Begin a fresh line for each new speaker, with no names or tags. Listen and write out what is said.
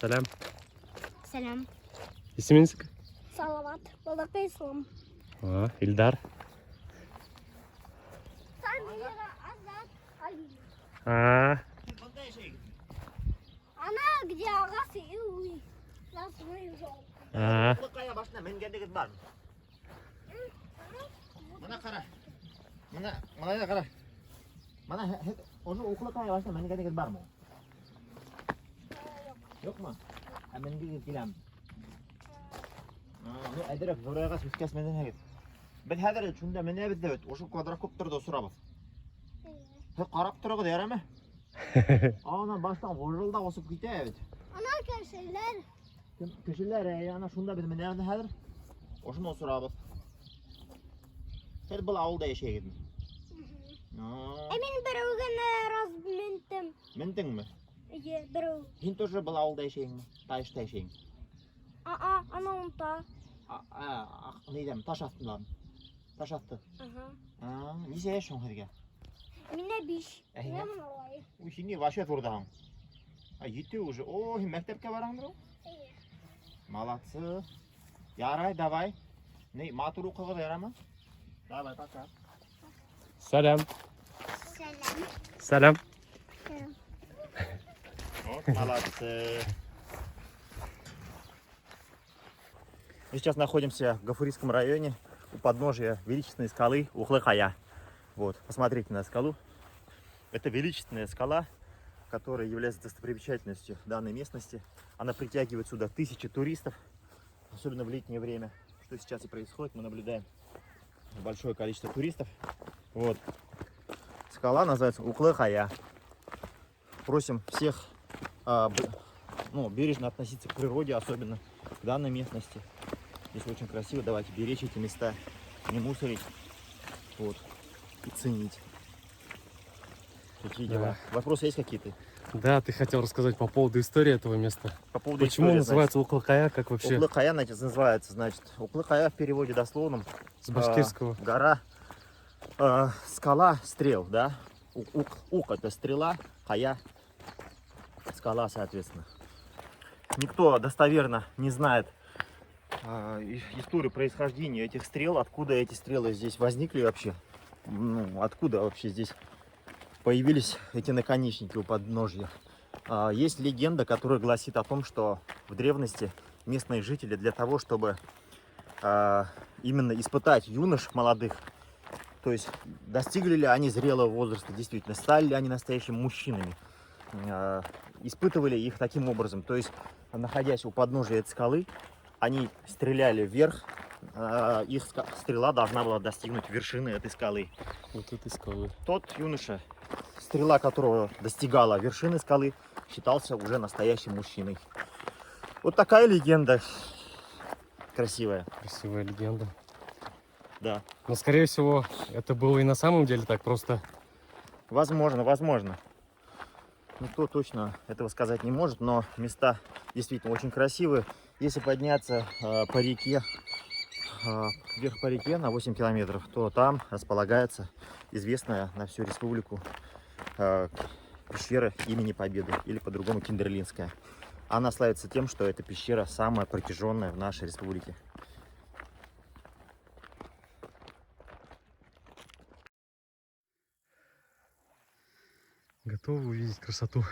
Selam.
Selam.
İsminiz?
Salavat. Balaka İslam.
İldar.
Samira Azat Ali.
Ha.
Ana где агасы и уй. Нас выезжал.
Ha.
Kaya başına mengendeğiz var mı? Mana kara. Mana da kara. Mana onu okula kaya başına mengendeğiz var mı? Yok mu? Mengendeğiz bilen. Ну, әдірек, зорайға сөзкес менен әгет. Біз әдірек, шында мен әбіз дәбет, ошы квадрокоптерді сұрабыз. Біз қарап тұрығы дейір әме? Ана баштан ғожылда осып күйте әбет.
Ana köşeler.
Köşeler ана шunda біз мен әбіз әдір. Ошын осырабыз. Біз бұл ауылда еше едім.
Emin бірігіне раз мінтім.
Мінтің мі?
Біріг.
Сен тоже бұл ауылда ешең мі? Тайышта ешең?
Ana онта.
Ne diyeyim, taş attın lan. Taş attı. Neyse yaşıyorsun hadi.
Mine biş.
Ne? Bu şimdi başa durdu. Gitti уже. O, mektepke varan mı? Молодцы. Yaray, давай. Ne, maturu kıvı yarar mı? Давай, пока.
Selam.
Selam.
Selam.
Вот, молодцы. Мы сейчас находимся в Гафурийском районе у подножия величественной скалы Ухлы-Хая. Вот, посмотрите на скалу. Это величественная скала, которая является достопримечательностью данной местности. Она притягивает сюда тысячи туристов, особенно в летнее время. Что сейчас и происходит, мы наблюдаем большое количество туристов. Вот, скала называется Ухлы-Хая. Просим всех бережно относиться к природе, особенно к данной местности. Здесь очень красиво, давайте беречь эти места, не мусорить, вот, и ценить. Какие дела?
Да.
Вопросы есть какие-то?
Да, ты хотел рассказать по поводу истории этого места.
По поводу
Почему
истории,
называется Ухлы-Хая, как вообще?
Ухлы-Хая называется, значит, Ухлы-Хая в переводе дословном.
С башкирского.
Гора, скала, стрел, да? Ух это стрела, Хая скала, соответственно. Никто достоверно не знает историю происхождения этих стрел, откуда эти стрелы здесь возникли вообще, откуда вообще здесь появились эти наконечники у подножья. Есть легенда, которая гласит о том, что в древности местные жители для того, чтобы именно испытать юнош молодых, то есть достигли ли они зрелого возраста, действительно, стали ли они настоящими мужчинами, испытывали их таким образом, то есть находясь у подножия этой скалы, они стреляли вверх, их стрела должна была достигнуть вершины этой скалы.
Вот этой скалы.
Тот юноша, стрела которого достигала вершины скалы, считался уже настоящим мужчиной. Вот такая легенда. Красивая.
Красивая легенда.
Да.
Но, скорее всего, это было и на самом деле так просто.
Возможно, возможно. Никто точно этого сказать не может, но места действительно очень красивые. Если подняться по реке, вверх по реке на 8 километров, то там располагается известная на всю республику пещера имени Победы, или по-другому Киндерлинская. Она славится тем, что эта пещера самая протяженная в нашей республике.
Готовы увидеть красоту.